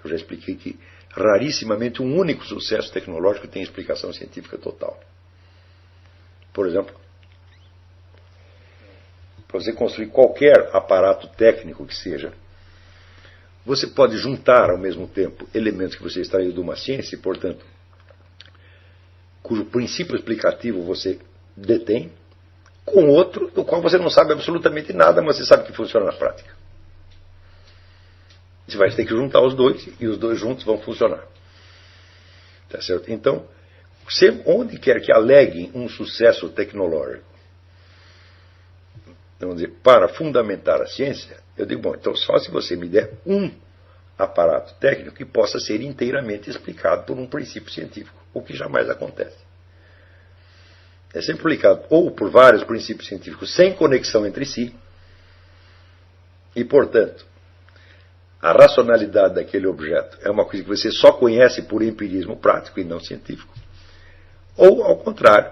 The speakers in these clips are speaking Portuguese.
Eu já expliquei que rarissimamente um único sucesso tecnológico tem explicação científica total. Por exemplo, para você construir qualquer aparato técnico que seja, você pode juntar ao mesmo tempo elementos que você extraiu de uma ciência e, portanto, cujo princípio explicativo você detém, com outro do qual você não sabe absolutamente nada, mas você sabe que funciona na prática. Você vai ter que juntar os dois e os dois juntos vão funcionar. Tá certo? Então, onde quer que aleguem um sucesso tecnológico, vamos dizer, para fundamentar a ciência, eu digo, bom, então só se você me der um aparato técnico que possa ser inteiramente explicado por um princípio científico, o que jamais acontece. É sempre explicado ou por vários princípios científicos sem conexão entre si, e, portanto, a racionalidade daquele objeto é uma coisa que você só conhece por empirismo prático e não científico. Ou, ao contrário,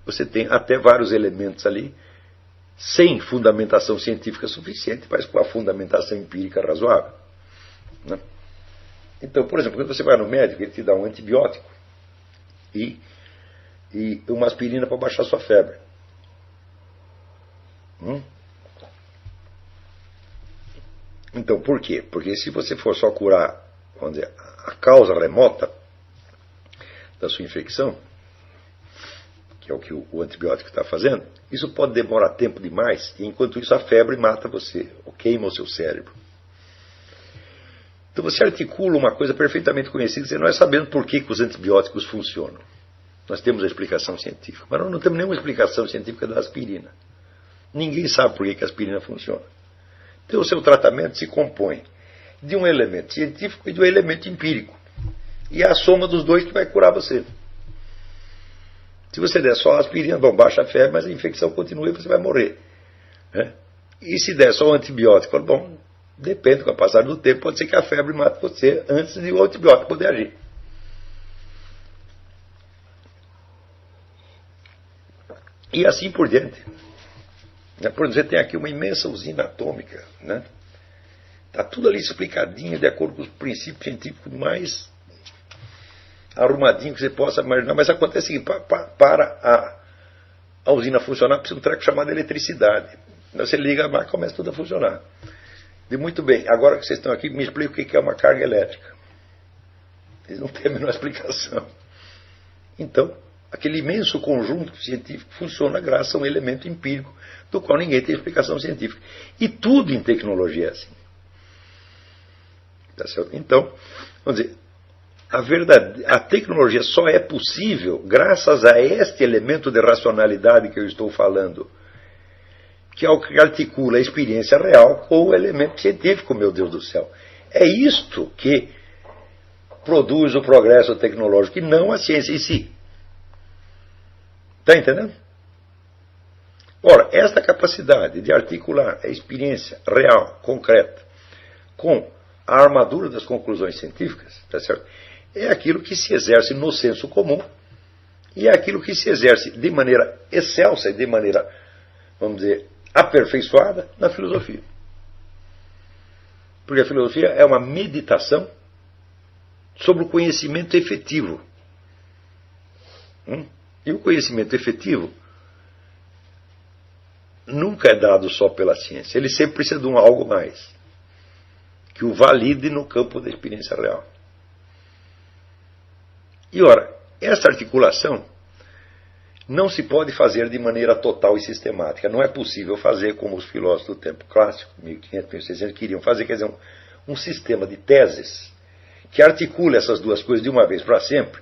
você tem até vários elementos ali sem fundamentação científica suficiente, mas com a fundamentação empírica razoável. Né? Então, por exemplo, quando você vai no médico, ele te dá um antibiótico e uma aspirina para baixar sua febre. Então, por quê? Porque se você for só curar, vamos dizer, a causa remota da sua infecção, que é o que o antibiótico está fazendo, isso pode demorar tempo demais, e enquanto isso a febre mata você, ou queima o seu cérebro. Então você articula uma coisa perfeitamente conhecida, você não é sabendo por que os antibióticos funcionam. Nós temos a explicação científica, mas nós não temos nenhuma explicação científica da aspirina. Ninguém sabe por que a aspirina funciona. Então o seu tratamento se compõe de um elemento científico e de um elemento empírico. E é a soma dos dois que vai curar você. Se você der só a aspirina, bom, baixa a febre, mas a infecção continua e você vai morrer. Né? E se der só o antibiótico, bom, depende, com o passar do tempo, pode ser que a febre mate você antes de o antibiótico poder agir. E assim por diante. Por exemplo, você tem aqui uma imensa usina atômica. Né? Está tudo ali explicadinho, de acordo com os princípios científicos mais arrumadinho que você possa imaginar. Mas acontece o seguinte, para a usina funcionar, precisa de um treco chamado eletricidade. Você liga a máquina e começa tudo a funcionar. E muito bem, agora que vocês estão aqui, me explica o que é uma carga elétrica. Eles não têm a menor explicação. Então, aquele imenso conjunto científico funciona graças a um elemento empírico do qual ninguém tem explicação científica. E tudo em tecnologia é assim. Tá certo? Então, vamos dizer, a tecnologia só é possível graças a este elemento de racionalidade que eu estou falando, que é o que articula a experiência real com o elemento científico, meu Deus do céu. É isto que produz o progresso tecnológico e não a ciência em si. Está entendendo? Ora, esta capacidade de articular a experiência real, concreta, com a armadura das conclusões científicas, tá certo? É aquilo que se exerce no senso comum e é aquilo que se exerce de maneira excelsa e de maneira, vamos dizer, aperfeiçoada na filosofia. Porque a filosofia é uma meditação sobre o conhecimento efetivo. E o conhecimento efetivo nunca é dado só pela ciência. Ele sempre precisa de um algo mais, que o valide no campo da experiência real. E ora, essa articulação não se pode fazer de maneira total e sistemática. Não é possível fazer como os filósofos do tempo clássico, 1500, 1600, queriam fazer, quer dizer, um sistema de teses que articule essas duas coisas de uma vez para sempre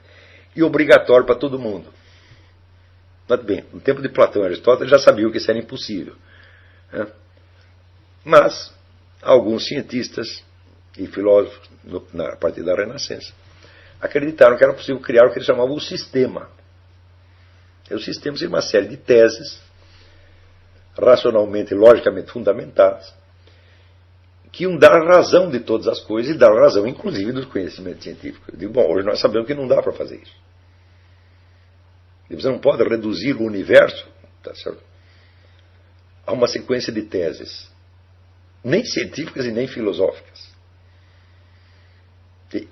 e obrigatório para todo mundo. Mas bem, no tempo de Platão e Aristóteles já sabiam que isso era impossível. Né? Mas alguns cientistas e filósofos, a partir da Renascença, acreditaram que era possível criar o que eles chamavam o sistema. E o sistema seria uma série de teses racionalmente e logicamente fundamentadas que iam dar razão de todas as coisas e dar razão, inclusive, dos conhecimentos científicos. Eu digo, bom, hoje nós sabemos que não dá para fazer isso. E você não pode reduzir o universo, tá certo, a uma sequência de teses, nem científicas e nem filosóficas. E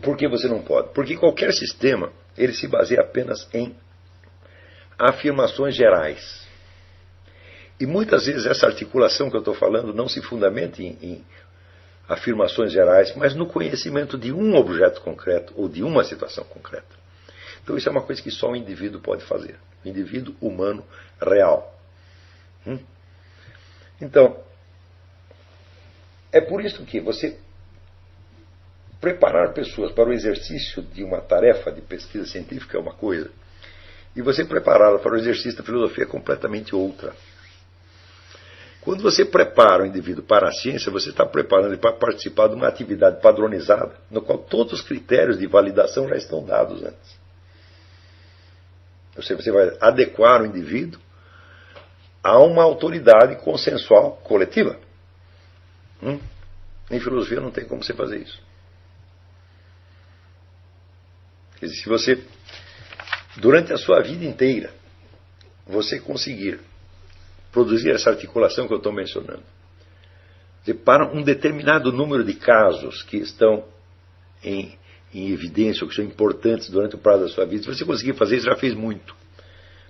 por que você não pode? Porque qualquer sistema, ele se baseia apenas em afirmações gerais. E muitas vezes essa articulação que eu estou falando não se fundamenta em afirmações gerais, mas no conhecimento de um objeto concreto ou de uma situação concreta. Então isso é uma coisa que só um indivíduo pode fazer. O indivíduo humano real. Então, é por isso que você preparar pessoas para o exercício de uma tarefa de pesquisa científica é uma coisa, e você prepará-las para o exercício da filosofia é completamente outra. Quando você prepara o indivíduo para a ciência, você está preparando ele para participar de uma atividade padronizada, no qual todos os critérios de validação já estão dados antes. Ou seja, você vai adequar o indivíduo a uma autoridade consensual coletiva. Em filosofia não tem como você fazer isso. Quer dizer, se você, durante a sua vida inteira, você conseguir produzir essa articulação que eu estou mencionando, para um determinado número de casos que estão em evidência, ou que são importantes durante o prazo da sua vida, se você conseguir fazer isso, já fez muito.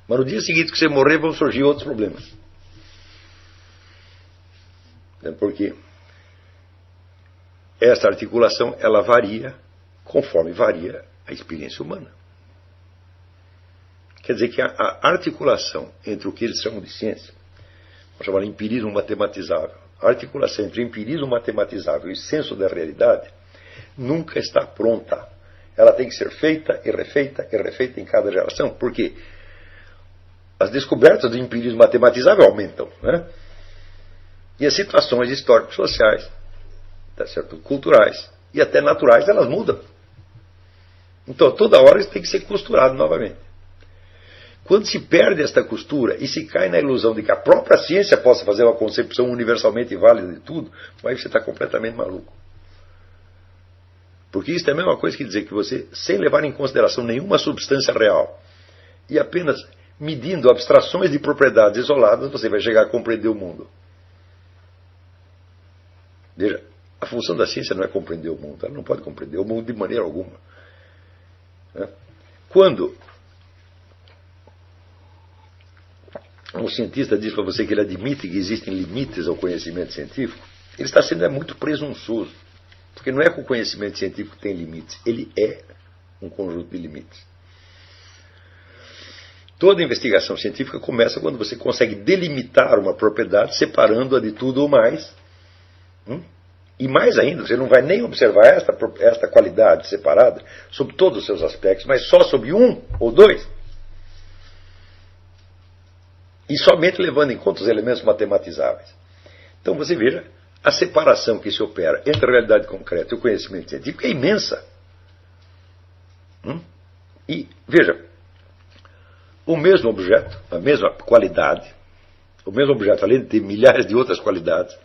Mas no dia seguinte que você morrer, vão surgir outros problemas. Porque essa articulação, ela varia conforme varia a experiência humana. Quer dizer que a articulação entre o que eles chamam de ciência, vamos chamar de empirismo matematizável, a articulação entre o empirismo matematizável e o senso da realidade nunca está pronta. Ela tem que ser feita e refeita em cada geração. Por quê? As descobertas do empirismo matematizável aumentam, né? E as situações históricas, sociais, tá certo? Culturais e até naturais, elas mudam. Então, toda hora isso tem que ser costurado novamente. Quando se perde esta costura e se cai na ilusão de que a própria ciência possa fazer uma concepção universalmente válida de tudo, aí você está completamente maluco. Porque isso é a mesma coisa que dizer que você, sem levar em consideração nenhuma substância real e apenas medindo abstrações de propriedades isoladas, você vai chegar a compreender o mundo. Veja, a função da ciência não é compreender o mundo. Ela não pode compreender o mundo de maneira alguma. Quando um cientista diz para você que ele admite que existem limites ao conhecimento científico, ele está sendo muito presunçoso. Porque não é que o conhecimento científico tem limites, ele é um conjunto de limites. Toda investigação científica começa quando você consegue delimitar uma propriedade, separando-a de tudo ou mais. E mais ainda, você não vai nem observar esta qualidade separada sob todos os seus aspectos, mas só sob um ou dois. E somente levando em conta os elementos matematizáveis. Então você veja, a separação que se opera entre a realidade concreta e o conhecimento científico é imensa. E veja, o mesmo objeto, a mesma qualidade, o mesmo objeto, além de ter milhares de outras qualidades,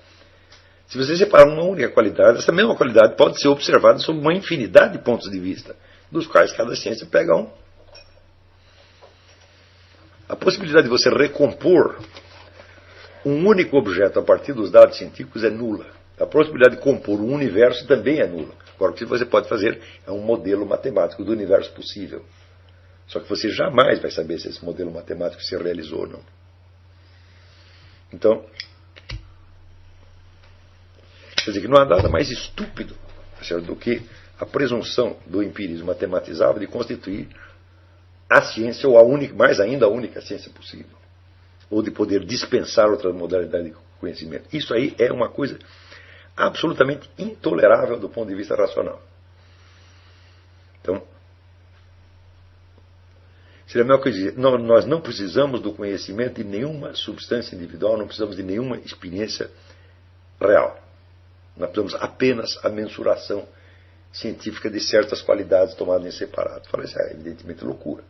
se você separar uma única qualidade, essa mesma qualidade pode ser observada sob uma infinidade de pontos de vista, dos quais cada ciência pega um. A possibilidade de você recompor um único objeto a partir dos dados científicos é nula. A possibilidade de compor um universo também é nula. Agora, o que você pode fazer é um modelo matemático do universo possível. Só que você jamais vai saber se esse modelo matemático se realizou ou não. Então, quer dizer que não há nada mais estúpido do que a presunção do empirismo matematizável de constituir a ciência, ou a única, mais ainda a única ciência possível. Ou de poder dispensar outras modalidades de conhecimento. Isso aí é uma coisa absolutamente intolerável do ponto de vista racional. Então, seria a melhor coisa dizer, nós não precisamos do conhecimento de nenhuma substância individual, não precisamos de nenhuma experiência real. Nós precisamos apenas a mensuração científica de certas qualidades tomadas em separado. Fala, isso é evidentemente loucura.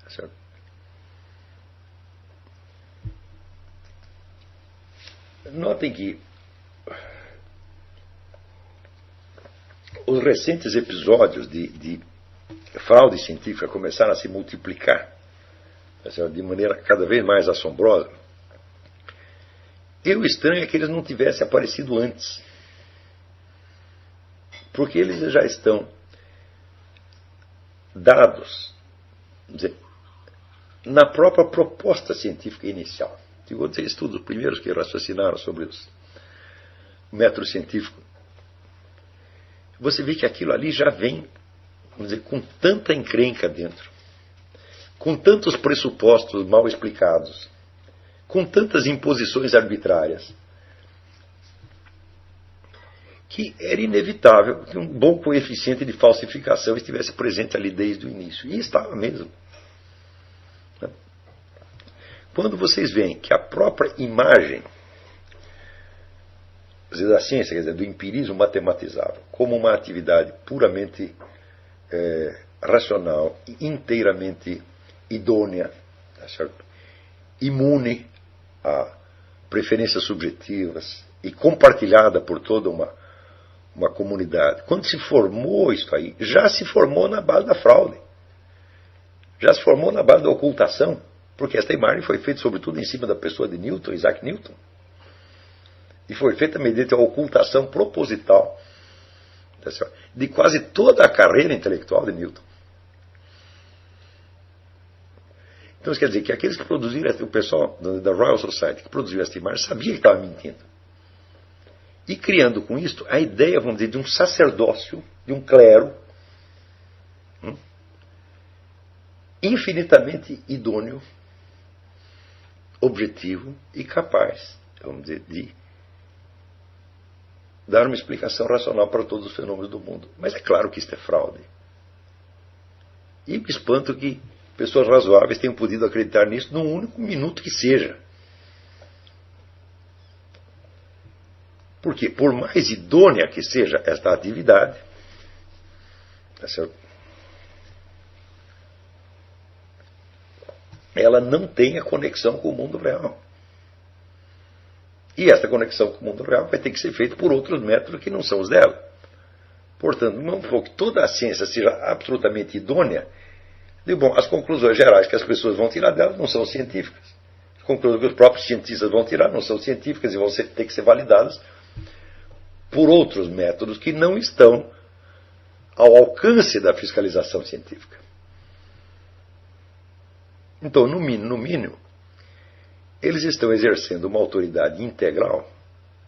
Tá certo? Notem que os recentes episódios de fraude científica começaram a se multiplicar, tá certo? De maneira cada vez mais assombrosa. E o estranho é que eles não tivessem aparecido antes. Porque eles já estão dados, vamos dizer, na própria proposta científica inicial. Vou dizer estudos, os primeiros que raciocinaram sobre o método científico. Você vê que aquilo ali já vem, vamos dizer, com tanta encrenca dentro, com tantos pressupostos mal explicados, com tantas imposições arbitrárias, que era inevitável que um bom coeficiente de falsificação estivesse presente ali desde o início. E estava mesmo. Quando vocês veem que a própria imagem da ciência, quer dizer, do empirismo matematizável, como uma atividade puramente racional, inteiramente idônea, tá certo? Imune a preferências subjetivas e compartilhada por toda uma comunidade. Quando se formou isso aí, já se formou na base da fraude. Já se formou na base da ocultação. Porque esta imagem foi feita sobretudo em cima da pessoa de Newton, Isaac Newton. E foi feita mediante a ocultação proposital de quase toda a carreira intelectual de Newton. Então isso quer dizer que aqueles que produziram, o pessoal da Royal Society que produziu esta imagem, sabia que estava mentindo. E criando com isto a ideia, vamos dizer, de um sacerdócio, de um clero, infinitamente idôneo, objetivo e capaz, vamos dizer, de dar uma explicação racional para todos os fenômenos do mundo. Mas é claro que isto é fraude. E me espanto que pessoas razoáveis tenham podido acreditar nisso num único minuto que seja. Porque, por mais idônea que seja esta atividade, tá certo? Ela não tem a conexão com o mundo real. E essa conexão com o mundo real vai ter que ser feita por outros métodos que não são os dela. Portanto, não for que toda a ciência seja absolutamente idônea, as conclusões gerais que as pessoas vão tirar dela não são científicas. As conclusões que os próprios cientistas vão tirar não são científicas e vão ter que ser validadas por outros métodos que não estão ao alcance da fiscalização científica. Então, no mínimo, eles estão exercendo uma autoridade integral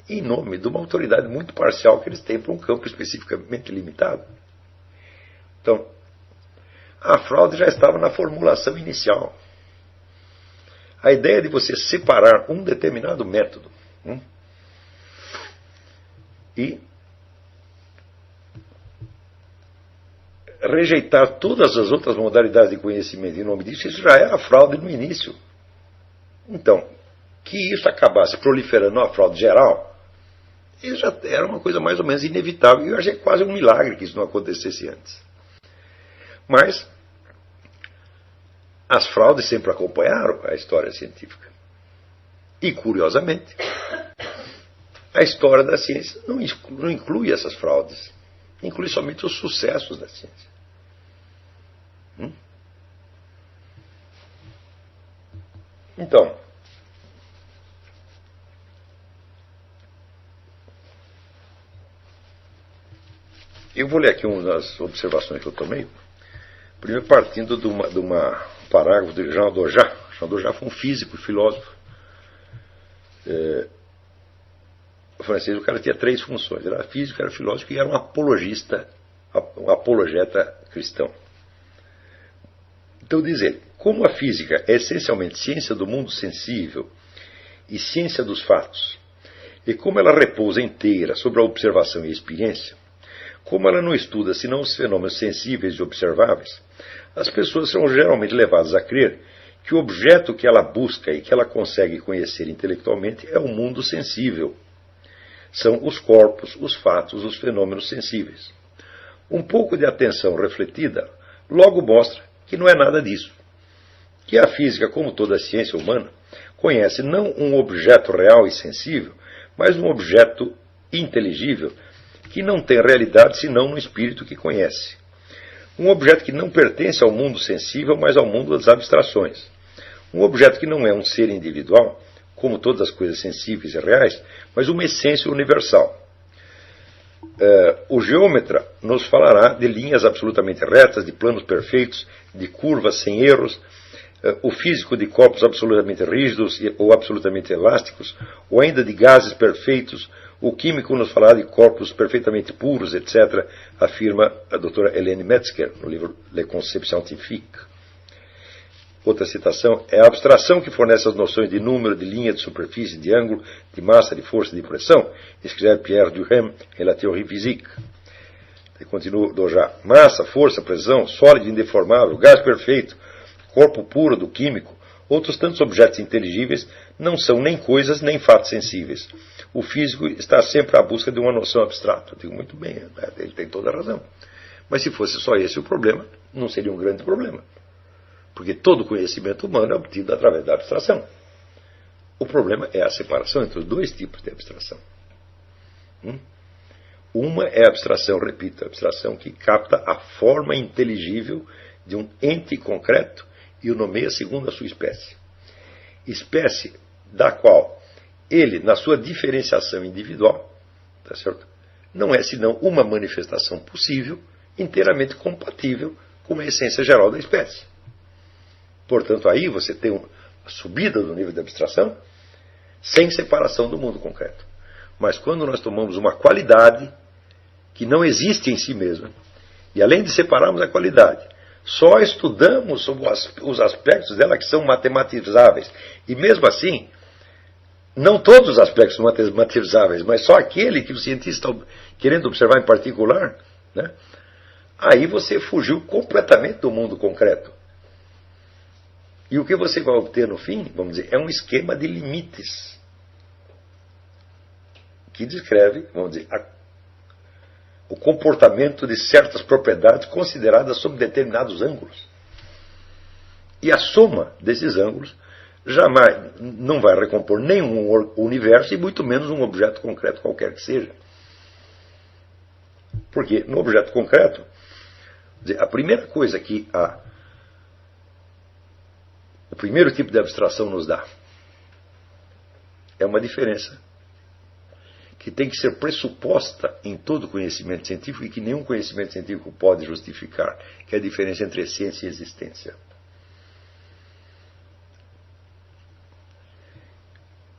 em nome de uma autoridade muito parcial que eles têm para um campo especificamente limitado. Então, a fraude já estava na formulação inicial. A ideia de você separar um determinado método e rejeitar todas as outras modalidades de conhecimento em nome disso, isso já era fraude no início. Então, que isso acabasse proliferando uma fraude geral, isso já era uma coisa mais ou menos inevitável. E eu achei quase um milagre que isso não acontecesse antes. Mas as fraudes sempre acompanharam a história científica. E, curiosamente, a história da ciência não inclui essas fraudes. Inclui somente os sucessos da ciência. Então, eu vou ler aqui uma das observações que eu tomei. Primeiro, partindo de uma parágrafo de Jean Dojat. Jean Dojat foi um físico e filósofo francês. O cara tinha 3 funções: era físico, era filósofo e era um apologista, um apologeta cristão. Então diz ele: como a física é essencialmente ciência do mundo sensível e ciência dos fatos, e como ela repousa inteira sobre a observação e a experiência, como ela não estuda senão os fenômenos sensíveis e observáveis, as pessoas são geralmente levadas a crer que o objeto que ela busca e que ela consegue conhecer intelectualmente é o mundo sensível. São os corpos, os fatos, os fenômenos sensíveis. Um pouco de atenção refletida logo mostra que não é nada disso. Que a física, como toda a ciência humana, conhece não um objeto real e sensível, mas um objeto inteligível que não tem realidade senão no espírito que conhece. Um objeto que não pertence ao mundo sensível, mas ao mundo das abstrações. Um objeto que não é um ser individual, como todas as coisas sensíveis e reais, mas uma essência universal. O geômetra nos falará de linhas absolutamente retas, de planos perfeitos, de curvas sem erros, o físico de corpos absolutamente rígidos ou absolutamente elásticos, ou ainda de gases perfeitos. O químico nos falará de corpos perfeitamente puros, etc., afirma a doutora Helene Metzger, no livro Les Concepts Scientifiques. Outra citação: é a abstração que fornece as noções de número, de linha, de superfície, de ângulo, de massa, de força e de pressão, escreve Pierre Duhem em La Théorie Physique. E continua Dojá: massa, força, pressão, sólido indeformável, gás perfeito, corpo puro do químico, outros tantos objetos inteligíveis não são nem coisas nem fatos sensíveis. O físico está sempre à busca de uma noção abstrata. Eu digo, muito bem, ele tem toda a razão. Mas se fosse só esse o problema, não seria um grande problema. Porque todo conhecimento humano é obtido através da abstração. O problema é a separação entre os dois tipos de abstração. Uma é a abstração, repito, a abstração que capta a forma inteligível de um ente concreto e o nomeia segundo a sua espécie. Espécie da qual ele, na sua diferenciação individual, tá certo? Não é senão uma manifestação possível, inteiramente compatível com a essência geral da espécie. Portanto, aí você tem uma subida do nível de abstração sem separação do mundo concreto. Mas quando nós tomamos uma qualidade que não existe em si mesma, e além de separarmos a qualidade, só estudamos sobre os aspectos dela que são matematizáveis, e mesmo assim, não todos os aspectos são matematizáveis, mas só aquele que o cientista está querendo observar em particular, né? Aí você fugiu completamente do mundo concreto. E o que você vai obter no fim, vamos dizer, é um esquema de limites que descreve, vamos dizer, o comportamento de certas propriedades consideradas sob determinados ângulos. E a soma desses ângulos jamais não vai recompor nenhum universo e muito menos um objeto concreto qualquer que seja. Porque no objeto concreto, a primeira coisa que o primeiro tipo de abstração nos dá é uma diferença que tem que ser pressuposta em todo conhecimento científico e que nenhum conhecimento científico pode justificar, que é a diferença entre essência e existência.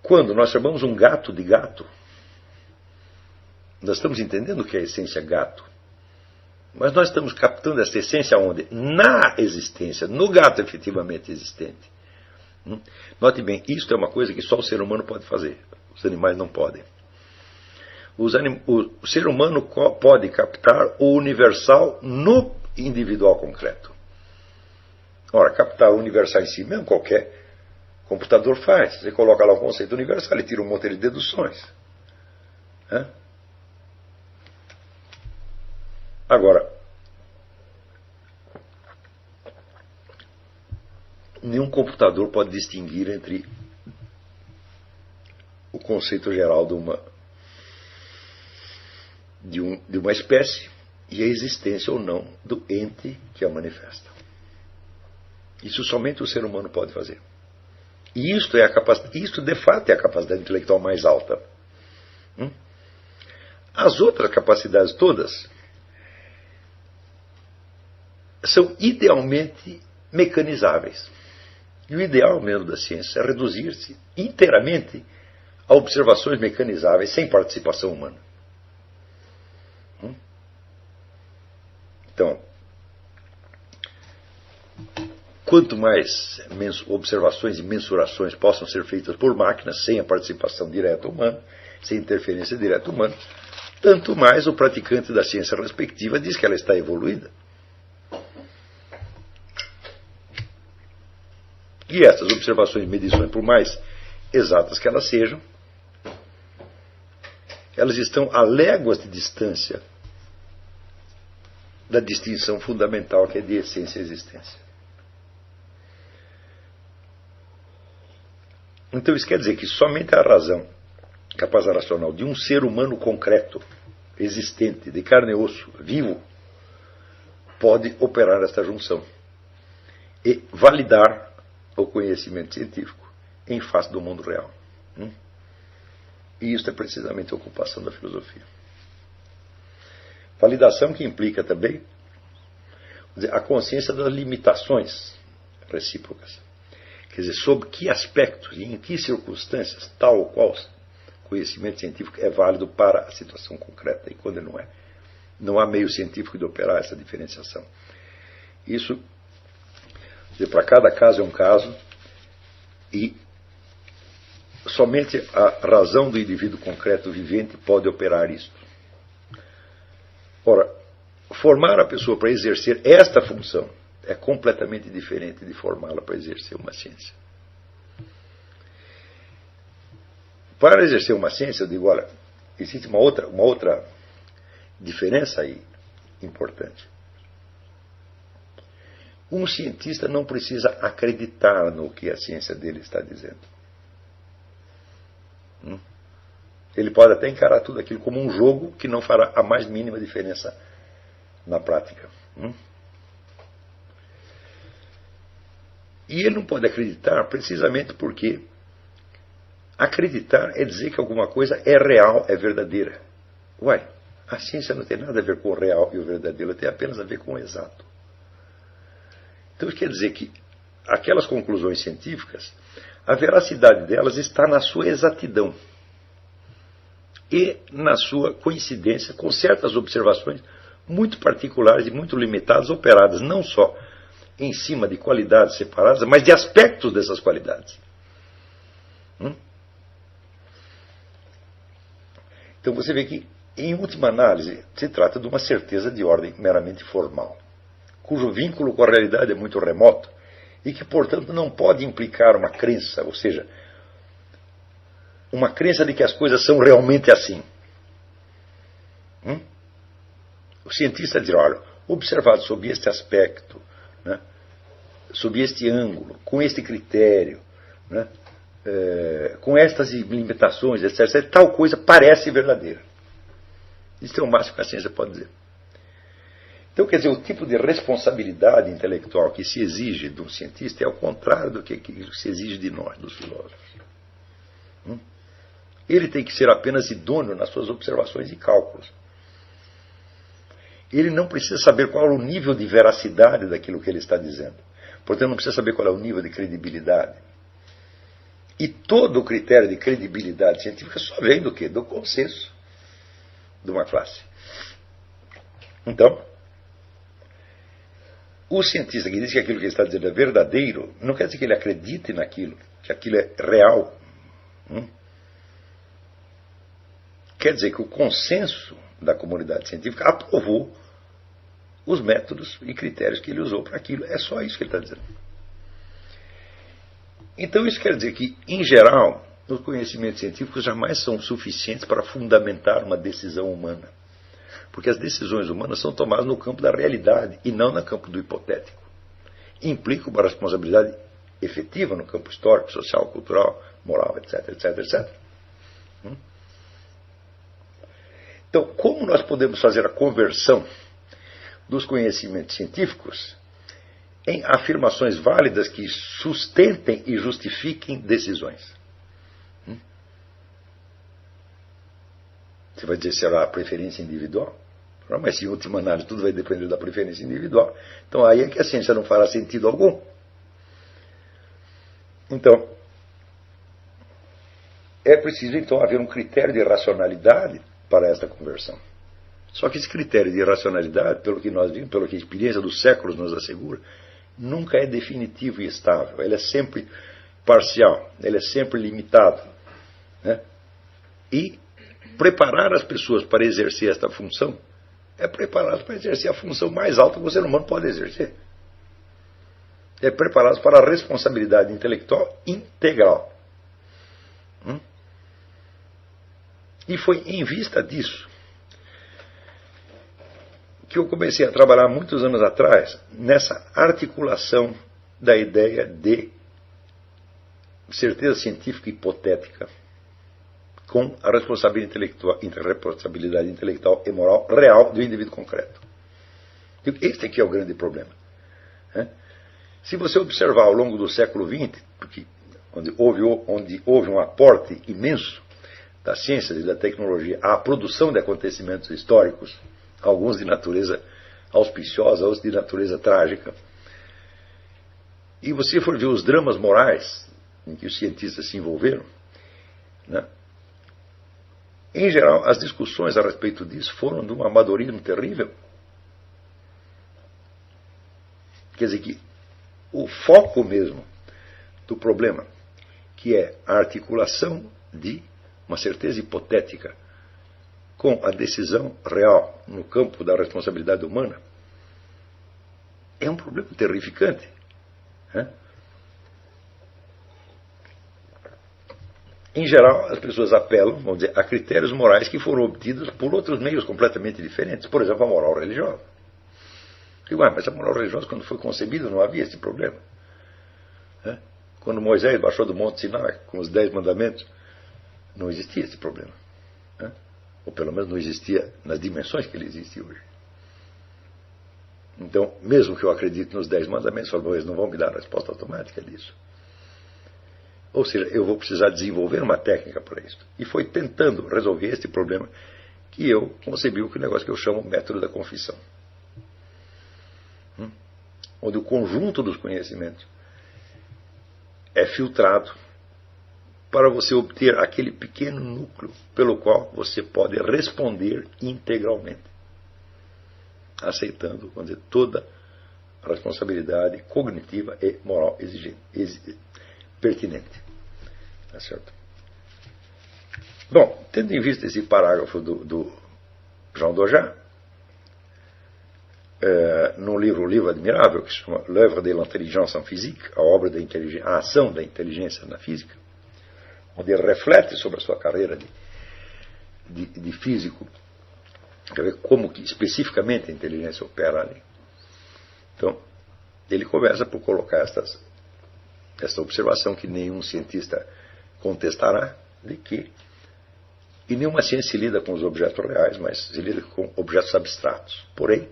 Quando nós chamamos um gato de gato, nós estamos entendendo o que é a essência gato. Mas nós estamos captando essa essência onde? Na existência, no gato efetivamente existente. Note bem, isso é uma coisa que só o ser humano pode fazer. Os animais não podem. O ser humano pode captar o universal no individual concreto. Ora, captar o universal em si mesmo, qualquer computador faz. Você coloca lá o conceito universal, ele tira um monte de deduções. Agora, nenhum computador pode distinguir entre o conceito geral de uma espécie e a existência ou não do ente que a manifesta. Isso somente o ser humano pode fazer. E isto de fato é a capacidade intelectual mais alta. As outras capacidades todas são idealmente mecanizáveis. E o ideal mesmo da ciência é reduzir-se inteiramente a observações mecanizáveis sem participação humana. Então, quanto mais observações e mensurações possam ser feitas por máquinas, sem a participação direta humana, sem interferência direta humana, tanto mais o praticante da ciência respectiva diz que ela está evoluída. E essas observações e medições, por mais exatas que elas sejam, elas estão a léguas de distância da distinção fundamental que é de essência e existência. Então isso quer dizer que somente a razão capaz racional de um ser humano concreto, existente, de carne e osso, vivo, pode operar esta junção e validar o conhecimento científico em face do mundo real. E isso é precisamente a ocupação da filosofia. Validação que implica também a consciência das limitações recíprocas. Quer dizer, sob que aspectos e em que circunstâncias tal ou qual conhecimento científico é válido para a situação concreta e quando não é. Não há meio científico de operar essa diferenciação. Isso, para cada caso é um caso, e somente a razão do indivíduo concreto vivente pode operar isso. Ora, formar a pessoa para exercer esta função é completamente diferente de formá-la para exercer uma ciência. Para exercer uma ciência, eu digo, olha, existe uma outra diferença aí importante. Um cientista não precisa acreditar no que a ciência dele está dizendo. Ele pode até encarar tudo aquilo como um jogo que não fará a mais mínima diferença na prática. E ele não pode acreditar precisamente porque acreditar é dizer que alguma coisa é real, é verdadeira. Uai, a ciência não tem nada a ver com o real e o verdadeiro, tem apenas a ver com o exato. Então isso quer dizer que aquelas conclusões científicas, a veracidade delas está na sua exatidão e na sua coincidência com certas observações muito particulares e muito limitadas, operadas não só em cima de qualidades separadas, mas de aspectos dessas qualidades. Então você vê que, em última análise, se trata de uma certeza de ordem meramente formal, cujo vínculo com a realidade é muito remoto e que, portanto, não pode implicar uma crença, ou seja, uma crença de que as coisas são realmente assim. O cientista diz, olha, observado sob este aspecto, né, sob este ângulo, com este critério, né, com estas limitações, etc., tal coisa parece verdadeira. Isso é o máximo que a ciência pode dizer. Então, quer dizer, o tipo de responsabilidade intelectual que se exige de um cientista é ao contrário do que se exige de nós, dos filósofos. Ele tem que ser apenas idôneo nas suas observações e cálculos. Ele não precisa saber qual é o nível de veracidade daquilo que ele está dizendo. Portanto, não precisa saber qual é o nível de credibilidade. E todo o critério de credibilidade científica só vem do quê? Do consenso de uma classe. Então, o cientista que diz que aquilo que ele está dizendo é verdadeiro, não quer dizer que ele acredite naquilo, que aquilo é real. Quer dizer que o consenso da comunidade científica aprovou os métodos e critérios que ele usou para aquilo. É só isso que ele está dizendo. Então isso quer dizer que, em geral, os conhecimentos científicos jamais são suficientes para fundamentar uma decisão humana. Porque as decisões humanas são tomadas no campo da realidade e não no campo do hipotético. Implica uma responsabilidade efetiva no campo histórico, social, cultural, moral, etc, etc, etc. Então, como nós podemos fazer a conversão dos conhecimentos científicos em afirmações válidas que sustentem e justifiquem decisões? Você vai dizer, será a preferência individual? Não, mas, em última análise, tudo vai depender da preferência individual. Então, aí é que a ciência não fará sentido algum. Então, é preciso, então, haver um critério de racionalidade para esta conversão. Só que esse critério de racionalidade, pelo que nós vimos, pelo que a experiência dos séculos nos assegura, nunca é definitivo e estável. Ele é sempre parcial, ele é sempre limitado. Né? E preparar as pessoas para exercer esta função é prepará-las para exercer a função mais alta que o ser humano pode exercer. É prepará-las para a responsabilidade intelectual integral. E foi em vista disso que eu comecei a trabalhar muitos anos atrás nessa articulação da ideia de certeza científica hipotética com a responsabilidade intelectual e moral real do indivíduo concreto. Este aqui é o grande problema. Se você observar ao longo do século XX, porque onde houve um aporte imenso da ciência e da tecnologia à produção de acontecimentos históricos, alguns de natureza auspiciosa, outros de natureza trágica. E você for ver os dramas morais em que os cientistas se envolveram, né? Em geral, as discussões a respeito disso foram de um amadorismo terrível. Quer dizer que o foco mesmo do problema, que é a articulação de uma certeza hipotética com a decisão real no campo da responsabilidade humana, é um problema terrificante. Né? Em geral, as pessoas apelam, vamos dizer, a critérios morais que foram obtidos por outros meios completamente diferentes. Por exemplo, a moral religiosa. Digo, mas a moral religiosa, quando foi concebida, não havia esse problema. Né? Quando Moisés baixou do Monte Sinai com os 10 mandamentos, não existia esse problema. Né? Ou pelo menos não existia nas dimensões que ele existe hoje. Então, mesmo que eu acredite nos 10 mandamentos, eles não vão me dar a resposta automática disso. Ou seja, eu vou precisar desenvolver uma técnica para isso. E foi tentando resolver este problema que eu concebi o negócio que eu chamo método da confissão. Onde o conjunto dos conhecimentos é filtrado para você obter aquele pequeno núcleo pelo qual você pode responder integralmente, aceitando, vamos dizer, toda a responsabilidade cognitiva e moral pertinente. Tá certo? Bom, tendo em vista esse parágrafo do Jean Dojan, num livro, um livro admirável que se chama L'œuvre de l'intelligence en physique, a ação da inteligência na física, onde ele reflete sobre a sua carreira de físico, quer ver como que especificamente a inteligência opera ali. Então, ele começa por colocar esta observação que nenhum cientista contestará, de que e nenhuma ciência se lida com os objetos reais, mas se lida com objetos abstratos. Porém,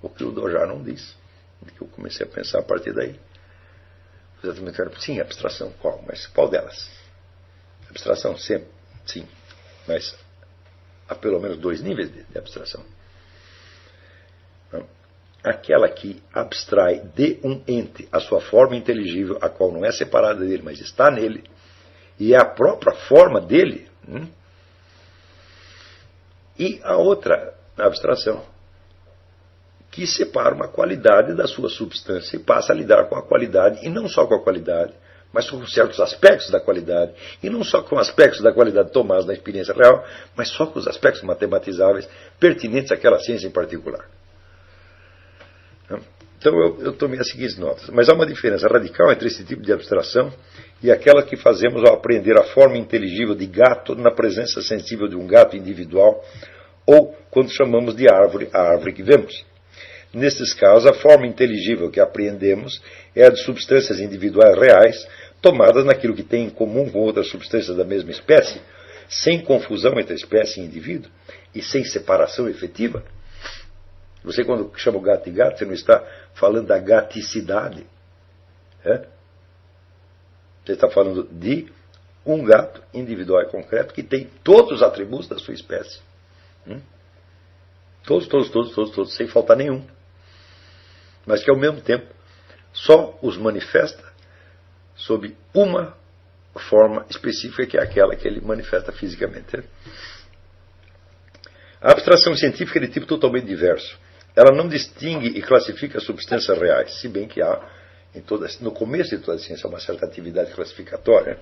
o que o Dojan não diz, que eu comecei a pensar a partir daí, exatamente, sim, abstração, qual? Mas qual delas? Abstração, sempre, sim, mas há pelo menos 2 níveis de abstração. Aquela que abstrai de um ente a sua forma inteligível, a qual não é separada dele, mas está nele, e é a própria forma dele. E a outra abstração, que separa uma qualidade da sua substância e passa a lidar com a qualidade, e não só com a qualidade, mas com certos aspectos da qualidade, e não só com aspectos da qualidade tomados na experiência real, mas só com os aspectos matematizáveis pertinentes àquela ciência em particular. Então eu tomei as seguintes notas. Mas há uma diferença radical entre esse tipo de abstração e aquela que fazemos ao aprender a forma inteligível de gato na presença sensível de um gato individual, ou quando chamamos de árvore, a árvore que vemos. Nesses casos, a forma inteligível que apreendemos é a de substâncias individuais reais, tomadas naquilo que tem em comum com outras substâncias da mesma espécie, sem confusão entre a espécie e indivíduo, e sem separação efetiva. Você, quando chama o gato de gato, você não está falando da gaticidade. Você está falando de um gato individual e concreto que tem todos os atributos da sua espécie. Todos, sem faltar nenhum. Mas que, ao mesmo tempo, só os manifesta sob uma forma específica, que é aquela que ele manifesta fisicamente. A abstração científica é de tipo totalmente diverso. Ela não distingue e classifica substâncias reais, se bem que há, no começo de toda a ciência, uma certa atividade classificatória.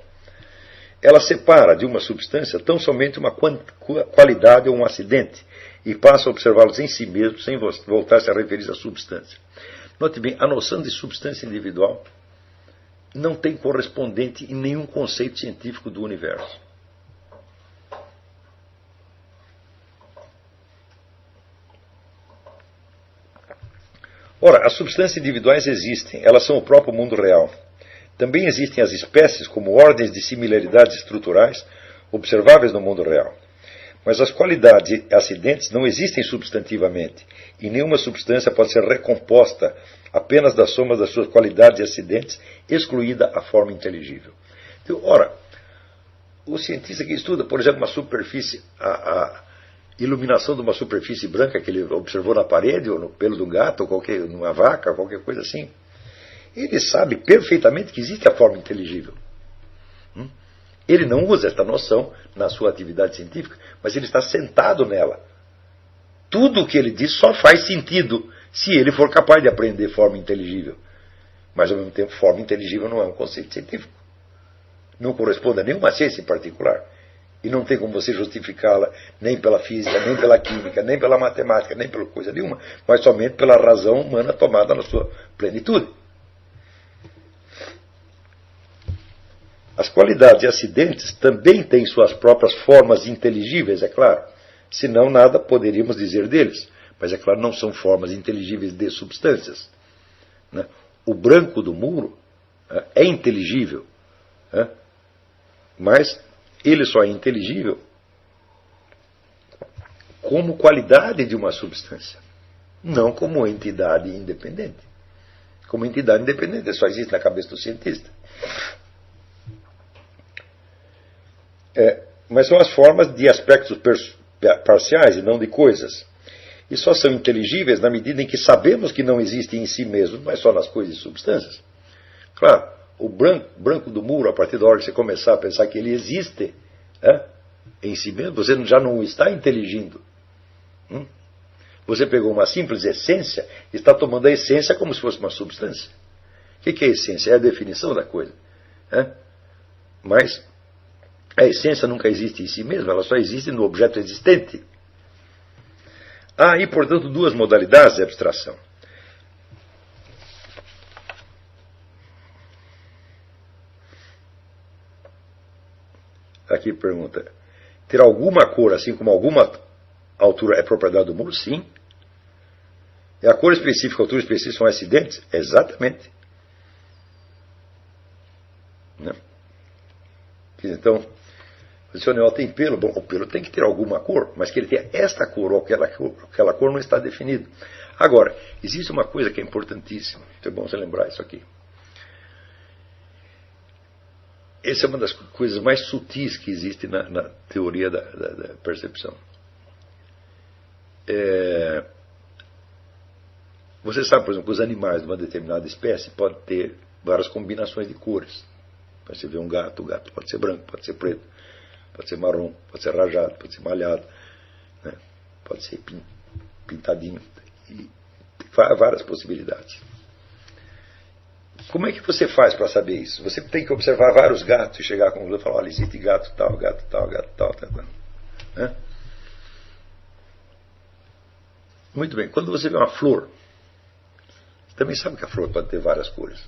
Ela separa de uma substância tão somente uma qualidade ou um acidente e passa a observá-los em si mesmo, sem voltar-se a referir à substância. Note bem, a noção de substância individual não tem correspondente em nenhum conceito científico do universo. Ora, as substâncias individuais existem, elas são o próprio mundo real. Também existem as espécies como ordens de similaridades estruturais observáveis no mundo real. Mas as qualidades e acidentes não existem substantivamente, e nenhuma substância pode ser recomposta apenas da soma das suas qualidades e acidentes, excluída a forma inteligível. Então, ora, o cientista que estuda, por exemplo, uma superfície, a iluminação de uma superfície branca que ele observou na parede, ou no pelo do gato, ou numa vaca, qualquer coisa assim, ele sabe perfeitamente que existe a forma inteligível. Ele não usa esta noção na sua atividade científica, mas ele está sentado nela. Tudo o que ele diz só faz sentido se ele for capaz de aprender forma inteligível. Mas, ao mesmo tempo, forma inteligível não é um conceito científico. Não corresponde a nenhuma ciência em particular. E não tem como você justificá-la nem pela física, nem pela química, nem pela matemática, nem pela coisa nenhuma, mas somente pela razão humana tomada na sua plenitude. As qualidades e acidentes também têm suas próprias formas inteligíveis, é claro. Senão nada poderíamos dizer deles. Mas, é claro, não são formas inteligíveis de substâncias. O branco do muro é inteligível, mas ele só é inteligível como qualidade de uma substância, não como entidade independente. Como entidade independente, só existe na cabeça do cientista. Mas são as formas de aspectos parciais e não de coisas. E só são inteligíveis na medida em que sabemos que não existem em si mesmos, mas só nas coisas e substâncias. Claro, o branco do muro, a partir da hora que você começar a pensar que ele existe em si mesmo, você já não está inteligindo. Você pegou uma simples essência e está tomando a essência como se fosse uma substância. O que é essência? É a definição da coisa. Mas a essência nunca existe em si mesma, ela só existe no objeto existente. Há aí, portanto, duas modalidades de abstração. Aqui pergunta: ter alguma cor, assim como alguma altura é propriedade do muro? Sim. E a cor específica, a altura específica são acidentes? Exatamente. Então, se o animal tem pelo, bom, o pelo tem que ter alguma cor, mas que ele tenha esta cor ou aquela cor não está definido. Agora, existe uma coisa que é importantíssima, é bom você lembrar isso aqui. Essa é uma das coisas mais sutis que existe na teoria da percepção. Você sabe, por exemplo, que os animais de uma determinada espécie podem ter várias combinações de cores. Você vê um gato, o gato pode ser branco, pode ser preto, pode ser marrom, pode ser rajado, pode ser malhado, pode ser pintadinho. E tem várias possibilidades. Como é que você faz para saber isso? Você tem que observar vários gatos e chegar com e falar: olha, existe gato tal, gato tal, gato tal, tal, tal. Muito bem. Quando você vê uma flor, você também sabe que a flor pode ter várias cores.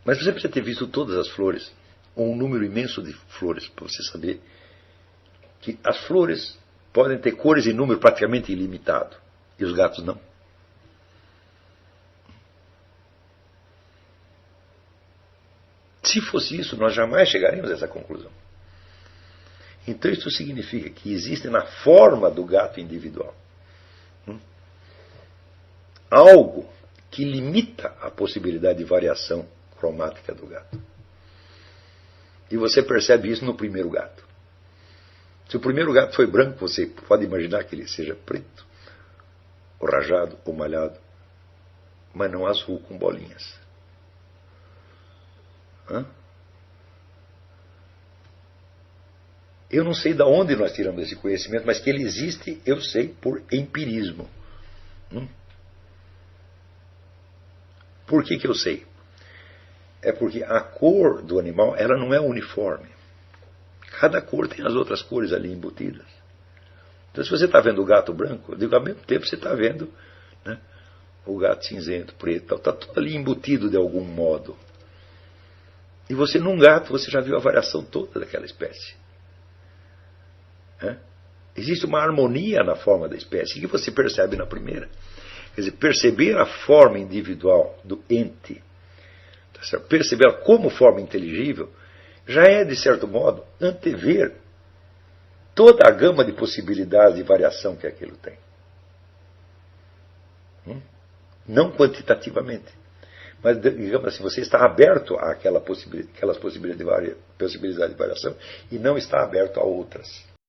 Mas você precisa ter visto todas as flores, ou um número imenso de flores, para você saber que as flores podem ter cores em número praticamente ilimitado, e os gatos não. Se fosse isso, nós jamais chegaríamos a essa conclusão. Então isso significa que existe na forma do gato individual algo que limita a possibilidade de variação cromática do gato. E você percebe isso no primeiro gato. Se o primeiro gato foi branco, você pode imaginar que ele seja preto, ou rajado, ou malhado, mas não azul com bolinhas. Eu não sei de onde nós tiramos esse conhecimento, mas que ele existe, eu sei por empirismo. Por que eu sei? É porque a cor do animal, ela não é uniforme. Cada cor tem as outras cores ali embutidas. Então, se você está vendo o gato branco, eu digo, ao mesmo tempo você está vendo o gato cinzento, preto, está tudo ali embutido de algum modo. E você, num gato, você já viu a variação toda daquela espécie. Existe uma harmonia na forma da espécie que você percebe na primeira. Quer dizer, perceber a forma individual do ente, perceber como forma inteligível, já é, de certo modo, antever toda a gama de possibilidades de variação que aquilo tem. Não quantitativamente, Mas, digamos assim, você está aberto àquelas possibilidades de variação e não está aberto a outras.